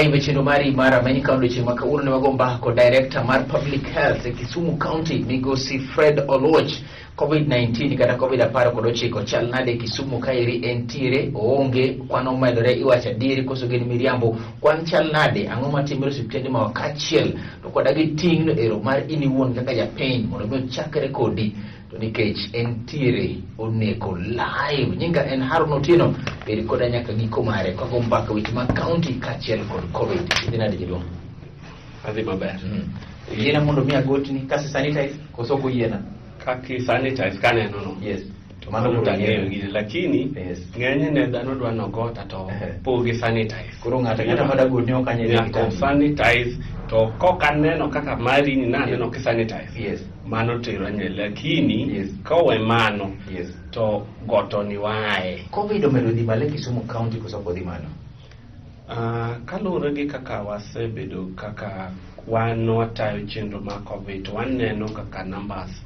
live chendo mari mara manyika ondoche maka uno ne magomba ko director mar public health e Kisumu County migosi Fred Oluoch. COVID-19 kata COVID-19 kodochiko chal nade Kisumu kairi entiere onge kwano medore iwacha diri koso geni miriambo kwan chal nade ang'o matimore suptende ma wakachiel to kodagi ting no ero mar ini wuon kaka japiny mondo mi chakre kodi to nikech entiere oneko live nyinga en Harun Otieno beri koda nyaka giko mare kwa gombaka weche ma county kachiel kod COVID indi nade jidong adhi maber yena mondo mi agotni kasi sanitize koso ko yena kaki sanitize kane no yes to mano mutang'eyo gini lakini ng'eny ne dhano dwa nogota to pogi sanitize koro ng'ata madagotni okanyele kitambo sanitize to kokaneno kaka mari ni naneno ki sanitize mano tero nye lakini kowe mano to goto ni wae COVID omedo dhi male Kisumu County koso kodhi mano kaluwore gi kaka wasebedo kaka wan watayo chenro ma COVID to waneno kaka numbers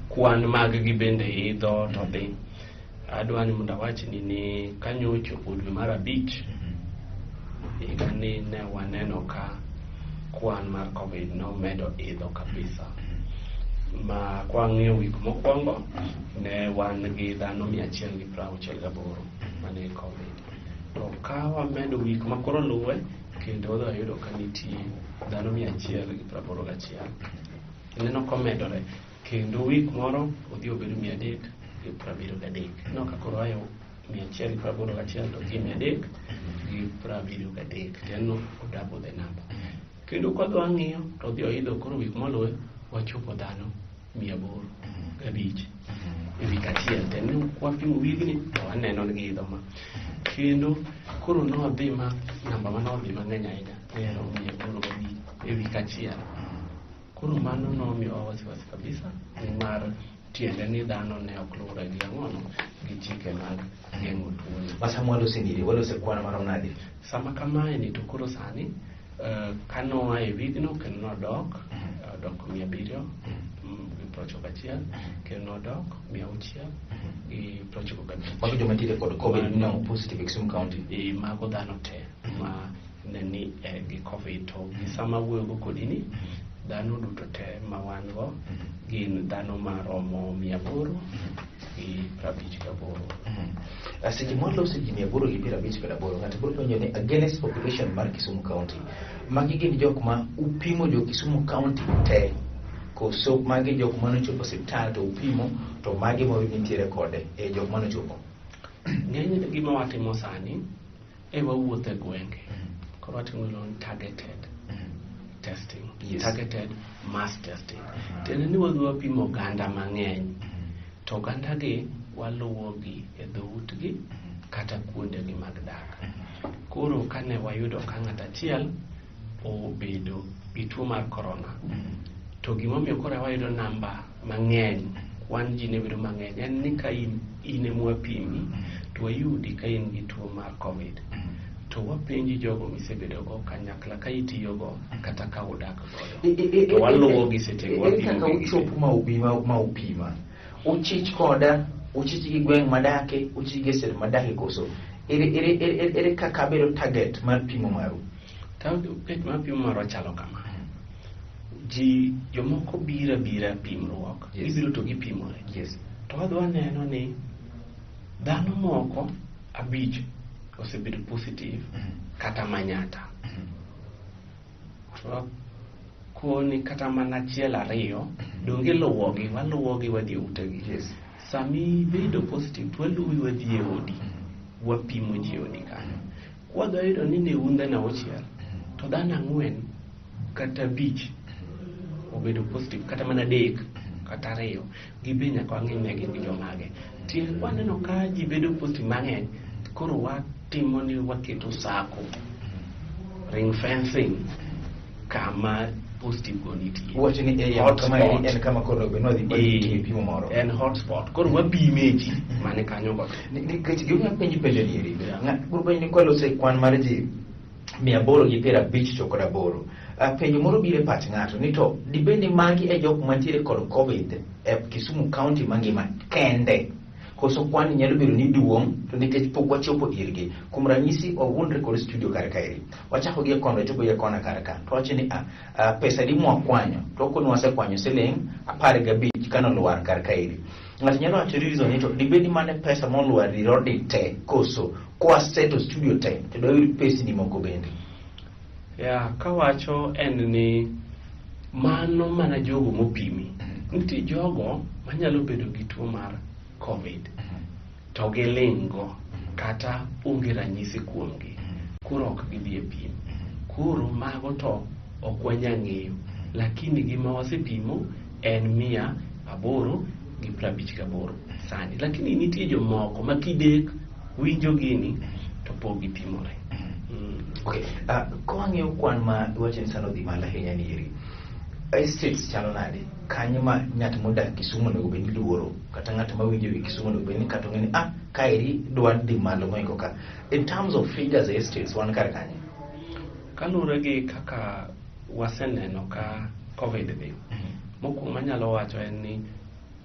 kwan mag gi bende idho to dhi adwa ni mondo awachni ni kanyo ochopo dwe mar 5 higani ne waneno ka kwan mar COVID no medo idho kabisa ma kwang'iyo wik mokwongo ne wan gi dhano 168 mane COVID to ka wamedo wik makoro luwe kendo odhi yudo ka nitie dhano 181 neno komedore kendo wik moro odhi obedo 373 no kakoro ayo 181 to gi 373 teno odabo the number kendo kodwa ng'iyo to odhi oidho koro wik moluwe wachopo dhano 805 wik achiel teno kwapimo wigni to waneno ni idho ma kendo koro nodhi ma namba manodhi mang'eny ahinya ero 805 wik achiel koro mano nomiyo wasiwasi kabisa mar tiende ni dhano ne ok luwre gi ang'ono gi chike mag geng'o tuoni. Masa mwalo siniri, walo se kwana marom nadi? Sama kamae ni to koro sani kanoa e wigno kendo nodok 700 191 kendo nodok 600 gi 95. Mago joma tide kod COVID no positive Kisumu County? Mago dhano te ma neni gi COVID to gi sama wuoyo kodi ni dhano duto te ma wan go gin dhano maromo 858. Seche mwalo seche 858 ng'ato biro penjo ni against population mar Kisumu County magi gin jok ma upimo jo Kisumu County te koso magi jok ma nochopo osiptal to upimo to magi ma nitiere kode e jok ma nochopo ng'eny gima watimo sani e wawuotho e gwenge koro watimo targeted testing, targeted mass testing. Tene ni wadwa pimo ganda mang'eny to ganda gi waluwo gi e dhout gi kata kuonde gi mag dak. Koro kane wayudo ka ng'ato achiel obedo gi tuo mar corona to gimomiyo koro wayudo namba mang'eny kwan ji ne bedo mang'eny en ni ka in mwapimi to wayudi ka in gi tuo mar COVID to wapenji jogo misebedo go kanyakla ka itiyo go kata ka udak godo to waluwo gi setego kaka uchopo ma upima uchich koda uchich gi gweng madake uchich gi ser madake koso ere kaka bedo target mar pimo maru target mar pimo maru chalo kama ji jomoko bira pimruok ibiro to gipimore to wadwa neno ni dhano moko 5 osebedo positive kata manyata koni kata mana achiel 2 donge waluwogi wadhi utegi sami bedo positive to waluwi wadhi e odi wapimo ji odi kanyo wadwa yudo ni ne unde na 6 to dhano 4 kata 5 obedo positive kata mana 3 kata 2 gibe nyaka wang'e ne gin jomage tiende waneno ka ji bedo positive mang'eny koro watimo ni waketo sako ring fencing kama positive go nitie wacho ni area kama en kama koro benodhi pimo moro en hotspot koro wapime ji mane kanyo go nikech gima penji penjo ni eri koro penjo ni kwalo se kwan mar ji 850 to kod 8 penjo moro bire pach ng'ato ni to dibendi magi e jok mantiere kod COVID e Kisumu County mangima kende koso kwan nyalo bedo ni duong to nikech pok wachopo irgi. Kuom ranyisi wawuondre kod studio kar kaeri, wachako gi kono to go kona kar ka to wacho ni pesa di mwakwanyo to kono wasekwanyo siling 15 kano luar kar kaeri. Ng'ato nyalo wacho reason ni to dibedi mane pesa moluar rirodi te koso kwa seto studio te to doyud pesa ni moko bende. Ya kawacho en ni mano mana jogo mopimi. Nitie jogo manyalo bedo gi tuo mar COVID to gilingo kata onge ranyisi kuomgi, koro ok gidhi e pim. Koro mago to ok wanya ng'eyo, lakini gima wasepimo en 158 sani. Lakini nitie jomoko ma kidek winjo gini to pok gipimore. Okay, kawang'eyo kwan ma iwacho ni sano dhi malo ahinya ni eri, estates chalo nade? Kanyo ma ng'at modak Kisumu onego bed ni luoro, kata ng'at ma winjo e Kisumu onego bed ni kata ng'eni kaeri dwa dhi malo moingo ka. In terms of figures estates wan kar kanyo kalure gi kaka waseneno ka COVID dhi. Mokwongo manyalo wacho en ni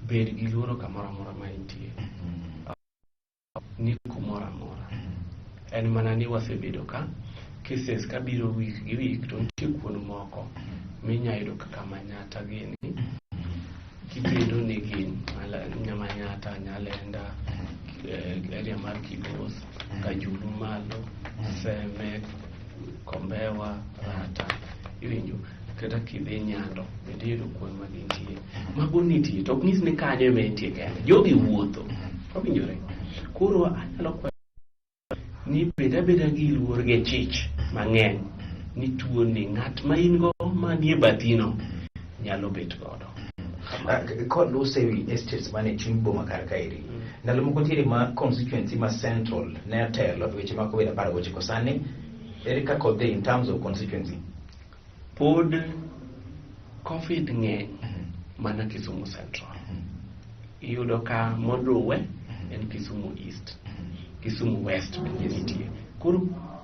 bed gi luoro kamoro amora ma intie. Ni kumoro amora. En mana ni wasebedo ka cases kabiro week gi week to nitie kuond moko minyayudo kaka Manyata gini kibedo ni gin Nyamanyata, Nyalenda, area mar Kibos, Kajulu malo, Seme, Kombewa, Rata, iwinjo kata kidhi Nyando bende yudo kuond magintie. Mago nitie to ok nyis ni kanyo ema nitie kende, jogi wuotho. Owinjore. Koro anyalo kwayo ni beda gi luor gi chich mang'eny ni tuo ni ng'at ma in go manie bathino nyalo bet godo. Kod lusewi estates mane chuny boma kar kaeri, ndalo moko ntiere ma constituency ma central ne telo weche ma COVID-19 sani, ere kaka odhi in terms of constituency? Pod COVID ng'eny mana Kisumu Central. Iyudo ka modruwe en Kisumu East, Kisumu West bende nitie. Koro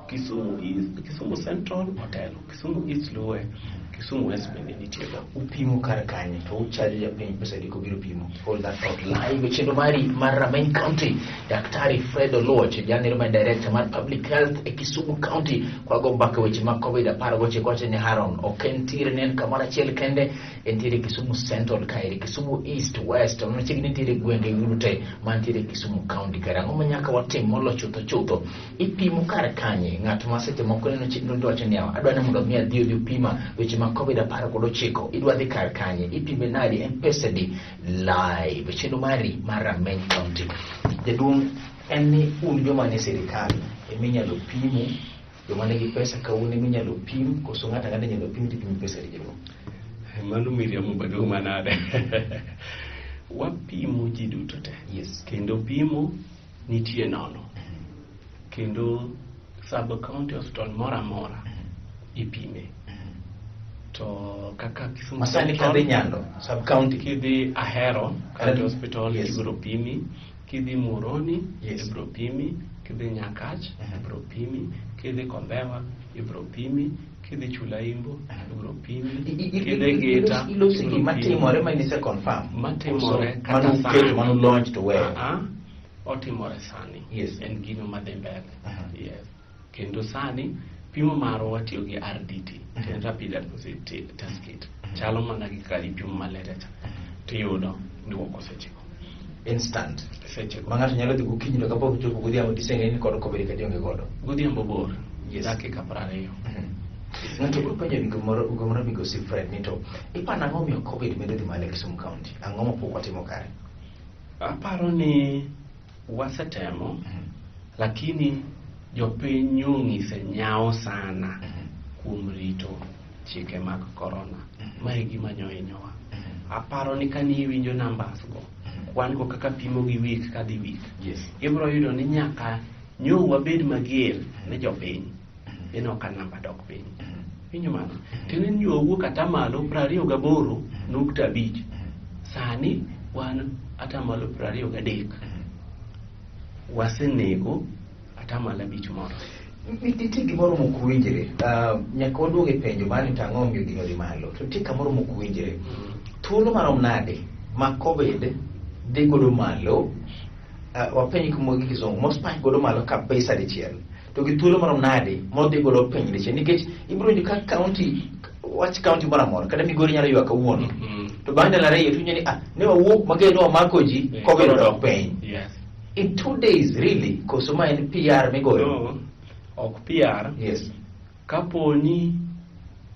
Kisumu East, Kisumu Central otelo, Kisumu East luwe, Kisumu West bende nitie. Upimo kar kanye to uchaji ya piny pesa diko biro pimo. Hold that thought live chendo mari mar Main County. Daktari Fred Oluoch, General Director mar Public Health e Kisumu County, kwa gombaka weche ma COVID-19 ni Haron. Okentire nen kamara chiel kende entire Kisumu Central kairi, Kisumu East, West, onachigni ntire gwenge yurute mantire Kisumu County karango manyaka watim molo chutho. Ipimo kar kanye ng'at ma seche moko neno chino ndowacho ni adwa ni mondo mi adhi pima weche ma COVID-19 idwa dhi kar kanye ipime nadi M-Pesa di live chendo mari mar Main County. Jaduong' en ni un joma ne sirikal eminyalo pimo, joma nigi pesa kaune minyalo pim, koso ng'ata nyalo pim tipimo pesa di jaduong'? Mano miriamo maduong' manade. Wapimo ji duto te. Yes. Kendo pimo nitie nono. Kendo sub-county hospital mora ipime. To kaka Kisumu Masani kadhi Nyando, sub-county kidhi Ahero County Hospital, yes. ibiro pimi. Kidhi Muhoroni, yes. ibiro pimi. Kidhi Nyakach, ibiro pimi. Kidhi Kombewa, ibiro pimi. Kidhi Chulaimbo, ibiro pimi. Kidhi Geta, ilosi gi matimore manise confirm. Matimore kata sani. Manu launch to where? Otimore sani. Yes. En gino madhi mbele. Yes. Kendo sani pimo maro watiyo gi RDT, Rapid Diagnostic Test Kit. Chalo mana gi kari pimo malaria cha. Tiyudo duoko sechego. Instant. Sechego. Mang'ato nyalo dhi gokinyi to kapok chopo godhiambo tiseng'e ni kod COVID kati onge godo. Godhiambo bor. Yes. Dakika 20. Ng'ato penjo gimoro migosi Fred ni to ipano ang'o miyo COVID medo dhi malo e Kisumu County? Ang'o mapok watimo kare? Aparo ni wasetemo, lakini jopiny ong'ise nyao sana kuom rito chike mag corona. Mae gima nyoinyowa. Aparo ni kani iwinjo numbers go, kwan go kaka pimo gi week kadhi week. Yes. Ibro yudo ni nyaka nyo wabed mager ne jopiny. Eno ka namba dok piny. Pinyo mano. Tene nyo wuok atamalo 28.5. Sani wan atamalo 23. Wasenego atamalo 5 moro. Nitie gimoro mokwinjre. Nyaka waduog e penjo mane tang'o miyo gino dhi malo. To nitie kamoro mokwinjre. Thuolo marom nade ma COVID dhi godo malo wapenyi kumogi kizungu mospany godo malo ka pesa dichiel to gi thuolo marom nade modhi godo penyi dichiel nikech ibiro yudo ka county wach county moro amora kata Migori nyalo ywak kawuono to bang' ndalo ariyo to inyeni ne wawuok mageno wamako ji covid odok piny in 2 days really koso ma en PR migoyo no ok PR yes kaponi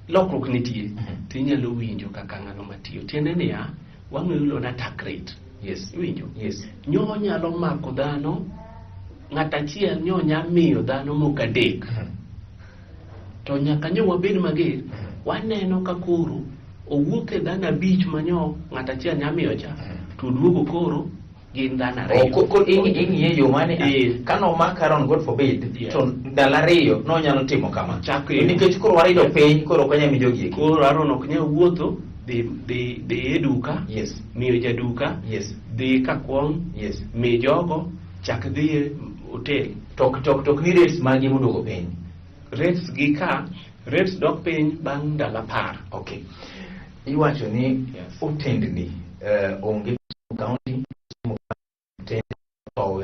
lokruok nitie tinyalo winjo kaka ng'ano matiyo tiende niya wang'eyo na tax rate yes winjo yes nyo nyalo mako dhano ng'ata achiel nyo nya miyo dhano moko adek to nyaka nyo wabed mager waneno ka koro owuok e dhano 5 manyo ng'ata achiel nya miyo cha to duogo koro gin dhano 2 ing'iye yo mane kano makaron god forbid to ndalo 2 no nyalo timo kama nikech koro warido piny koro ok nyami jogi koro aron ok nyal wuotho dhi e duka yes miyo jaduka yes dhi kakwong yes mi jogo chak dhi e hotel tok ni rates magi moduogo piny rates gi ka rates dok piny bang' ndalo 10 okay iwacho ni otendni onge county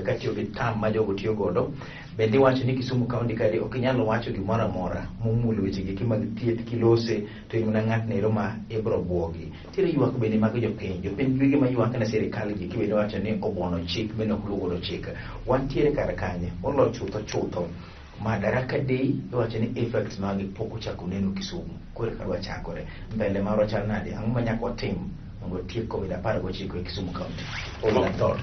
katiyo gi tam ma jogo tiyo godo bende iwacho ni Kisumu County kadi ok inyalo wacho gimoro amora momulo weche gi mag thieth kilose to in mana ng'at nero ma ibro buogi tire ywak bende mag jopiny gige ma ywak na sirikal gi kibende wacho ni obono chik bende ok luwo chik wantiere kar kanye olo chutho Madaraka Day iwacho ni effects mag pok ochako neno Kisumu kore kadwa chakore mbele maro chal nade ang'o manyako tim mondo tiek COVID-19 e Kisumu County.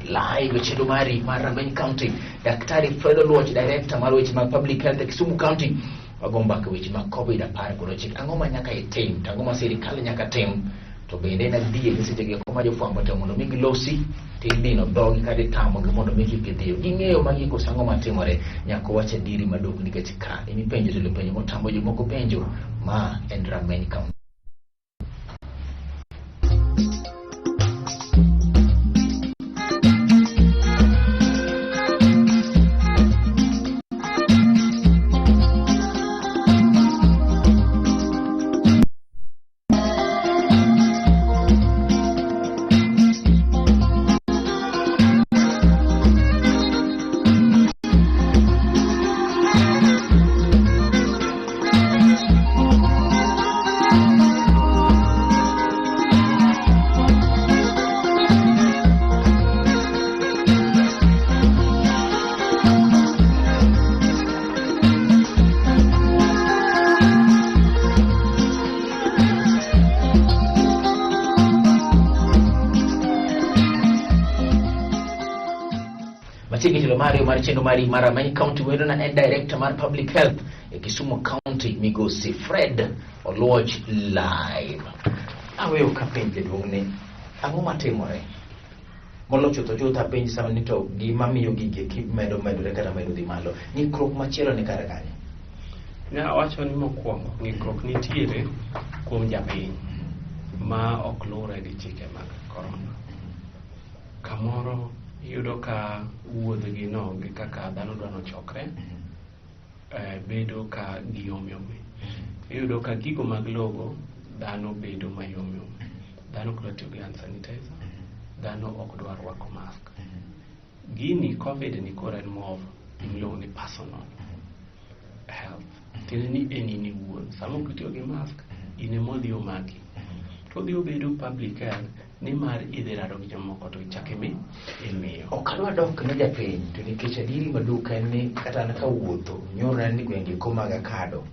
Live chedo mari mar Rang'any County, Daktari Fred Oluoch, Director mar weche mag Public Health e Kisumu County, wagomba ka weche mag COVID-19. Ang'o ma nyaka itim, ang'o ma sirikal nyaka tim, to bende na dhie gi seche gi koma jofwambo to mondo mi gilosi tindino dhogi kadi tamo gi mondo mi gipidhiyo. Ging'eyo magi koso ang'o matimore nyaka wache diri madok nikech ka imipenjo to penjo motambo jomoko penjo ma en Rang'any County. Mario Marchendo Mari Rang'any County wendo na Director mar Public Health e Kisumu County Migosi Fred Oluoch live. Aweyo ka penje duongne ang'o matimore molocho to jota penj sama ni to gima miyo gige medo kata medo dhi malo ng'ikruok machielo ni kare kanye na wacho ni mokwongo ng'ikruok nitiere kuom japiny ma ok luwre gi chike mag corona kamoro yudo ka wuodh gi no gi kaka dhano dwano chokre bedo ka giyomyom yudo ka gigo mag logo dhano bedo mayomyom dhano kod tiyo gi hand sanitizer dhano ok dwar rwako mask gini covid ni kore move imiluongo ni personal health tiende ni enini wuon sama ok tiyo gi mask in emodhi omaki to dhi obedo public health ni mar idhi rado gi jomoko to ichake imiyo ok adwa dok ne japiny to nikech adiri maduka en ni kata an ka wuotho nyora ni gwenge komaga kado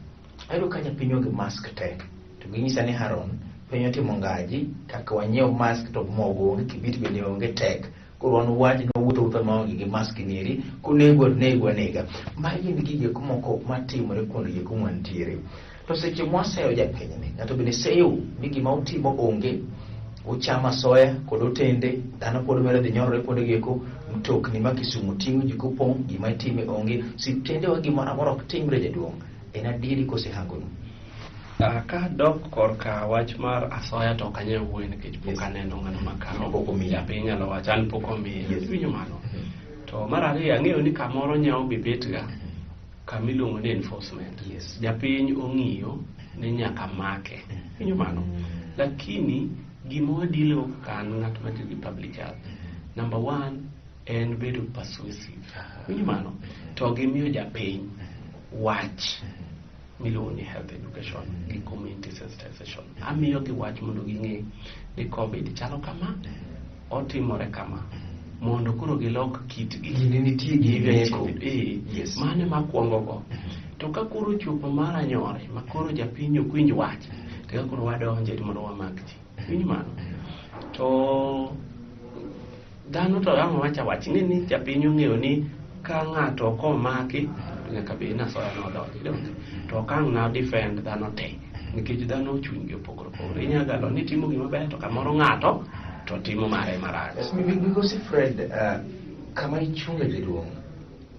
ayudo ka japiny onge mask te to ginyisa ni Haron piny otimo ngaji kaka wanyiew mask to mogo onge kibiti bende onge tek koro wan wach ni wuotho maonge gi mask nieri kunego nega magi ni gige moko matimore kuonde gi kuma ntiere to seche mwaseyo japiny ni ng'ato bende seyo ni gima utimo onge uchama soya kod otende dhano pod medo dhi nyorore kuonde gieko mtokni ma Kisumu ting'o ji kopong' gima itime onge siptende wa gimoro amora ok timre jaduong' en adieri kose hangonu ka dok korka wach mar asoya to ok anyal wuoyo nikech pok aneno ng'ano makawo japiny nyalo wacho an pok omiya winjo mano to mar ariyo ang'eyo ni kamoro nyawo be betga kamiluongo ni enforcement japiny ong'iyo ni nyaka make winjo mano lakini gima wadilo kan ng'at ma tiyo gi public health number 1 en bedo persuasive. Winjo mano? To gimiyo japiny wach miluongo ni health education gi community sensitization. Amiyogi wach mondo ging'e ni COVID chalo kama, otimore kama, mondo koro gilok kitgi. Gini nitie gimeko. Yes. Mane makwongo go. To ka koro chopo mar anyore, ma koro japiny ok winj wach, to koro wadonje mondo wamak ji. Winjo mano? To dhano to yamo wacha wach ni japiny ong'eyo ni ka ng'ato komaki nyaka be na soya no donjo. To kang na defend dhano te. Nikech dhano chunygi opogore opogore. Inyalo galo ni timo gima ber to kamoro ng'ato to timo mare marach. Yes, because Fred, kama ichunge jaduong',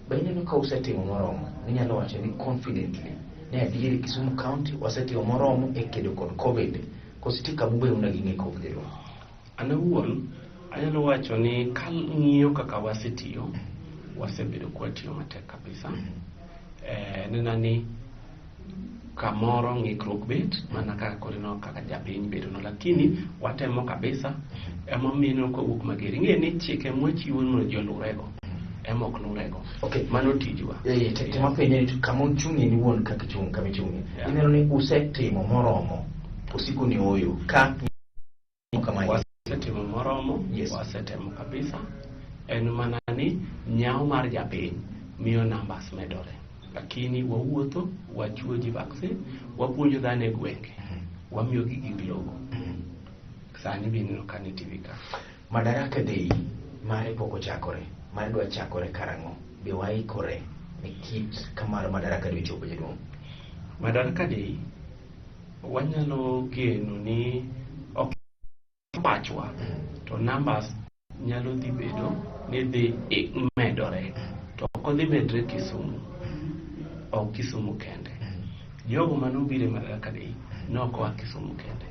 bende ka usetimo moromo, inyalo wacho ni confidently ne adieri Kisumu County wasetimo moromo e kedo kod COVID. Kositi kamu be una ging'e COVID jaduong'. An awuon anyalo wacho ni ka ng'iyo kaka wasetiyo, wasebedo kwatiyo matek kabisa. Nena ni kamoro ng'ikruok bet mana kaka korino kaka japiny bedo no, lakini watemo kabisa emomino kowuok mager. Ing'e ni chike mwachiwo no jolurego emok lurego. Okay, mano tijwa. Tema penye ni kama uchung'e ni wuon kaka chung kama ichung'e. Ineno ni usetimo moromo osiko ni oyo ka kama wasetimo moromo. Yes. Wasetemo kabisa. En mana ni nyao mar japiny miyo numbers medore. Lakini wawuotho, wachiwo ji vaccine, wapuonjo dhano e gwenge, wamiyo gi gig logo. Sani bineno ka ni TV ka. Madaraka Day mare pok ochakore, mare dwa chakore karang'o? Be waikore ne kit kamar Madaraka Day chopo jaduong'? Madaraka Day wanyalo geno ni ok pachwa to numbers nyalo dhi bedo ni dhi medore, to ok dhi medre Kisumu o Kisumu kende. Jogo manobire Madaraka Day noko wa Kisumu kende.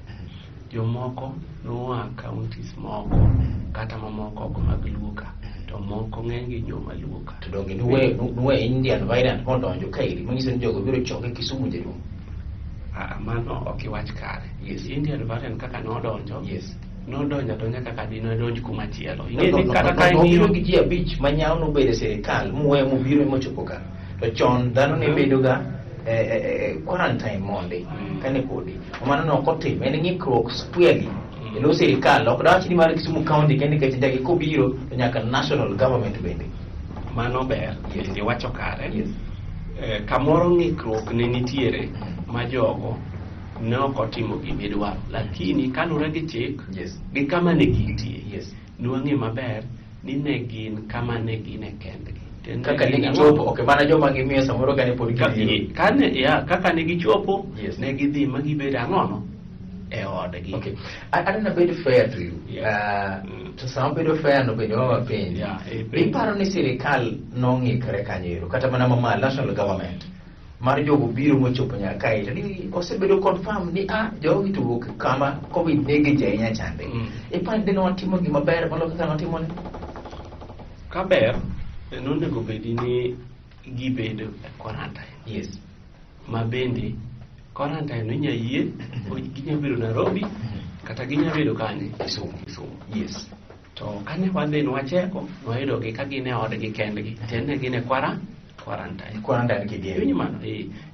Jomoko noa counties moko kata mamoko ok mag Luoka, to moko ng'eny joma Luoka. To donge nuwe Indian variant modonjo kairi manyiso ni jogo biro choke Kisumu jaduong'? Mano ok iwach kare. Yes. Indian variant kaka nodonjo. Yes. Nodonjo donja kaka dino donjo kuma chielo. Ing'e kata ka ng'iyo gi ji abich manyao no bede sirikal muwe mubiro mochopo ka. To chon dhano ne bedo ga quarantine monde kane podi. Mano no kotim en ng'ikruok squarely. Elo sirikal ok dawach ni mar Kisumu County kende kech ndege kobiro to nyaka national government bende. Mano ber. Yes. Iwacho kare. Yes. Kamoro ng'ikruok ne nitiere ma jogo ne ok otimo gimidwaro, lakini kalure gi chik gi kama ne gintie, nwang'e maber ni ne gin kama ne gin e kendgi. Kaka ne gichopo, ok mana joma gimiyo samoro kane pod gidhi. Kaka ne gichopo, ne gidhi ma gibedo ang'ono e odgi. Okay. I don't know bedo fair to you. To sama bedo fair no bedo mama penji. Iparo ni sirikal nong'ikre kanyo kata mana mama national government mar jogo biro mochopo nyaka kae to ni osebedo confirm ni jogi to kama COVID nege jenya chande. Ipande no watimo gima ber malo kaka watimo ne? Ka ber nonego bedi ni gibedo e quarantine. Yes. Ma bende quarantine no inya yie ginya bedo Nairobi kata ginya bedo kanye Kisumu. Yes. To kane wadhi wacheko wayudo gi ka gine odgi kendgi tenne gine quarantine kigeni. Winjo mano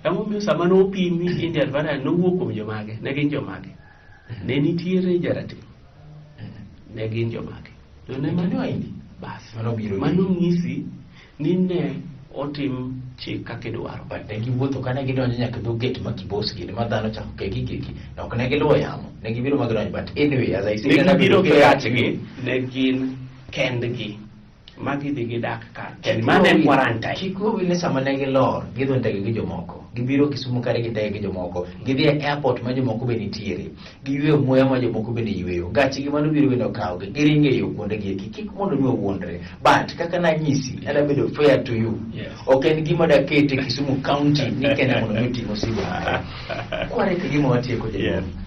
emomiyo sama nopimi Indian variant nowuok kuom jomage, ne gin jomage. Ne nitiere jarateng', ne gin jomage. To ne mano indi bas mano ng'isi ni ne otim chik kaka idwaro. But ne giwuotho kane gidonjo nyaka dho gate ma Kibos gini ma dhano chako kegi ok ne giluwo yamo, ne gibiro magidonjo. But anyway, as I said, ne gibiro gi yachgi, ne gin kendgi magidhi gidak ka mane quarantine. Chiko wile sama ne gilor gidho ndege gi jomoko, gibiro Kisumu kare gi ndege gi jomoko, gidhi e airport ma jomoko be nitiere, giyweyo muya ma jomoko bende yweyo, gachi gi mano biro bende okawgi, giringo e yo kuonde gi kik mondo mi owuondre. But kaka nanyisi, ada bedo fair to you. Ok en gima da kete Kisumu County ni kende mondo mi timo sigo. Kware ke gima watieko jaduong'.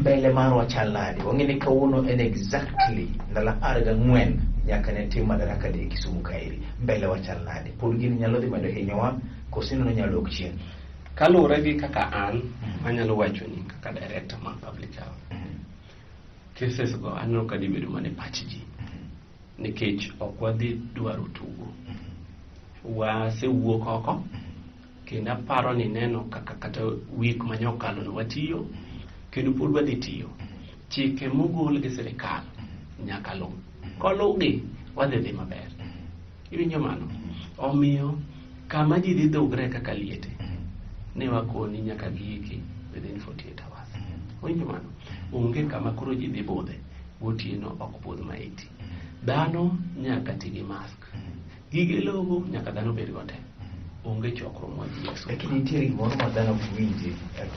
Mbele marwa chal nade? Wang'eni kawuono en exactly ndalo 14 nyaka ne tim Madaraka Day Kisumu kaeri. Mbele wachal nade? Pod gini nyalo dhi medo hinyowa koso no nyalo dok chien? Kalure gi kaka an anyalo wacho ni kaka director mar public health, cases go aneno ka dibedo mane pach ji. nikech ok wadhi dwaro tugo. Wasewuok oko kendo aparo ni neno kata wik manyokalo no watiyo kendo pod wadhi tiyo. Chike mogol gi sirikal nyaka luw. Koluwgi wadhi dhi maber. Iwinjo mano? Omiyo kama ji dhi dhugre kaka liete ne wakoni nyaka giiki within 48 hours. Winjo mano? Onge kama koro ji dhi budhe gotieno ok budh maiti. Dhano nyaka ti gi mask. Gige logo nyaka dhano bed gote. Onge chokro mwa ji. Lakini nitiere gimoro ma dhano winji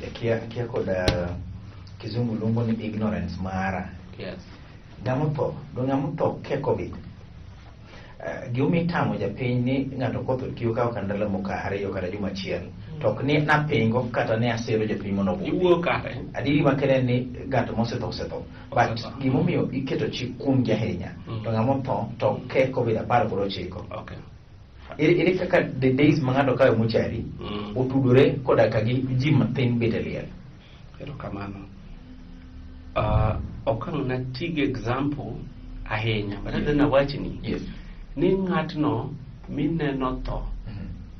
akia koda kizungu luongo ni ignorance mara. Yes. Ng'amo tho ke COVID. Giomi tamo japiny ni ng'ato kotho kiyo kao kandala moka ariyo kata juma achiel. Tok ni napingo kata ne asero japiny mono bubi. Iwuok kare. Adiri makene ni ng'ato mosetho. But gimomiyo iketo chik kuom ahinya. To ng'amo tho to ke COVID-19. Okay. Ere kaka the days ma ng'ato kawe mochari otudore koda ka gi ji mathin bete liel. Pero kamano. Okang na tig example ahinya. But na wachni. Yes. Ni ng'atno mineno tho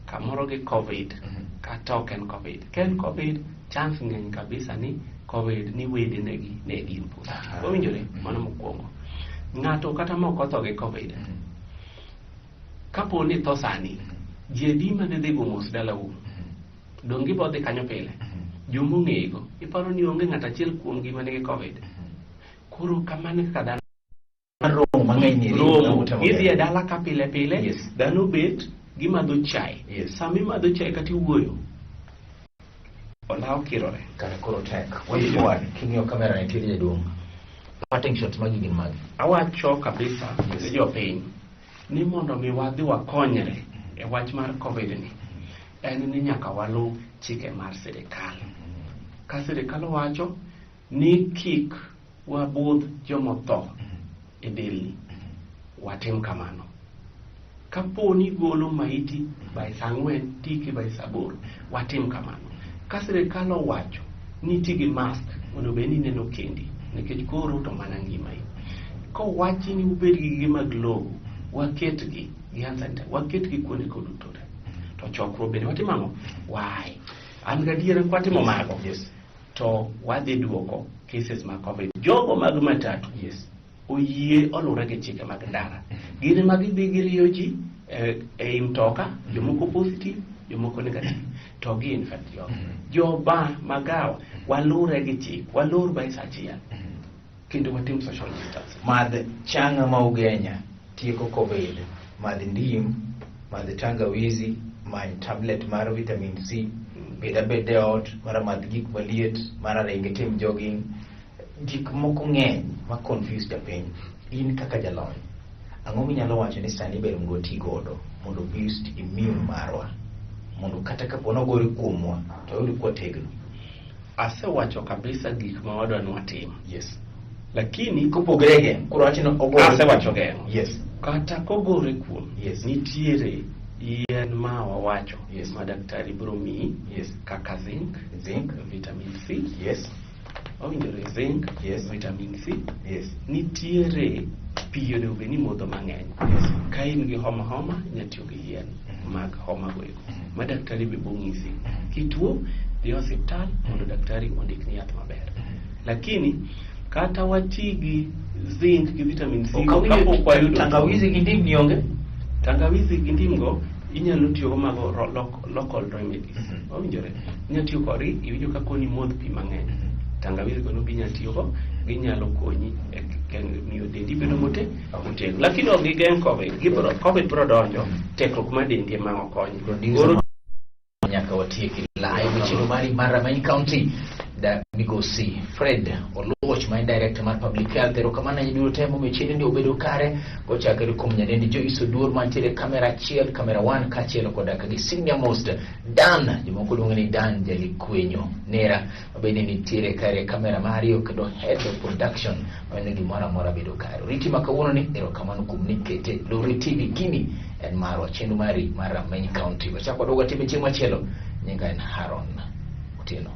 kamoro gi COVID kata ok en COVID. Ken COVID chance ng'eny kabisa ni COVID ni wede ne gin positive. Owinjore mano mokwongo. Ng'ato kata mok otho gi COVID. Kapo ni tho sani, ji adi mane dhi gomos dalau. Dongi bodhi kanyo pile. Jomo ng'ego. Iparo ni onge ng'at achiel kuom gi mane gi COVID. Koro kamane kaka dhano Romo idhi e dala ka pile pile. Yes. Dhano bet gimadho chai. Yes. Sami madho chai kati wuoyo. Olaw kirore. Kata koro tek. Way forward. King'iyo kamera nitiere jaduong'. Parting shots magi gin magi. Awacho kabisa ne jopiny ni mondo mi wadhi wakonyre e wach mar COVID ni. En ni nyaka waluw chike mar sirikal. Ka sirikal wacho ni kik wabudh jomotho e delni, watim kamano. Kapo ni golo maiti by saa 4 tiki by saa 8, watim kamano. Ka sirikal owacho ni ti gi mask mondo be ni neno kendi nikech koro to mana ngima yi. Kowachi ni ubed gi gige mag logo, waketgi gi ansanta, waketgi kuonde kodutore. To chokro bende watimo ang'o? Why? An gadiera kwatimo mago. Yes. To wadhi duoko cases mag COVID. Jogo mag matatu. Yes. Oyie olure gi chike mag ndara. Gine mag dhi giriyo ji e mtoka, jomoko positive, jomoko negative. To gi infect jogo. Joba magawa, walure gi chik, walur by sachiel. Kendo watim social distance. Madh changa ma ugenya tieko COVID. Madh ndim, madh tangawizi, many tablet mar vitamin C, bede ot, mara madh gik maliet, mara ringe tim jogging. Gik moko ng'eny ma confuse japiny. In kaka jalony, ang'o minyalo wacho ni sani ber mondo ti godo mondo boost immune marwa, mondo kata kapo nogore kuomwa to oyud kwa tegno? Asewacho kabisa gik ma wadwa ni watim. Yes. Lakini kopogre gen koro wacho ni ogore. Asewacho gen. Yes. Kata kogore kuom. Yes. Nitiere yien ma wawacho. Yes. Madaktari biro miyi. Yes. Kaka zinc, vitamin C. Yes. Owinjore zinc, yes. Vitamin C. Yes. Nitiere pi onego bed ni modho mang'eny. Yes. Ka in gi homa nyatiyo gi yien mag homa go eko. Madaktari be bong'isi. Kituo dhi osiptal mondo daktari ondikni yath maber. Lakini kata wati gi zinc gi vitamin C kapo kwa yudo tangawizi gi ndim nionge. Tangawizi gi ndim go inyalo tiyo go mago local remedies. Owinjore nyatiyo kori iwinjo ka koni modh pi mang'eny. Tangawizi go binya tiyo go ginyalo konyi e miyo dendi bedo motegno. Lakini ok gigeng' COVID biro donjo tekruok mar dendi ema okonyi. Koro nyaka watieki live chino mari Maramani County da migosi Fred Oluoch ma director mar public health. Erokamano ne duto temo mechini ndio obedo kare gochakore kuom nyadendi Joyce Oduor mantiere kamera achiel, kamera 1 kachiel koda ka gi senior most Dan, jomoko luongo ni Dan Jalikwenyo Nera mabende nitiere kare kamera Mario kendo head of production mane gimoro amora bedo kare. Riti makawuono ni erokamano kuom nikete Lori TV kini en marwa chendo mari Maramani County. Wachako dogo time chieng' machielo nyinga en Haron Otieno.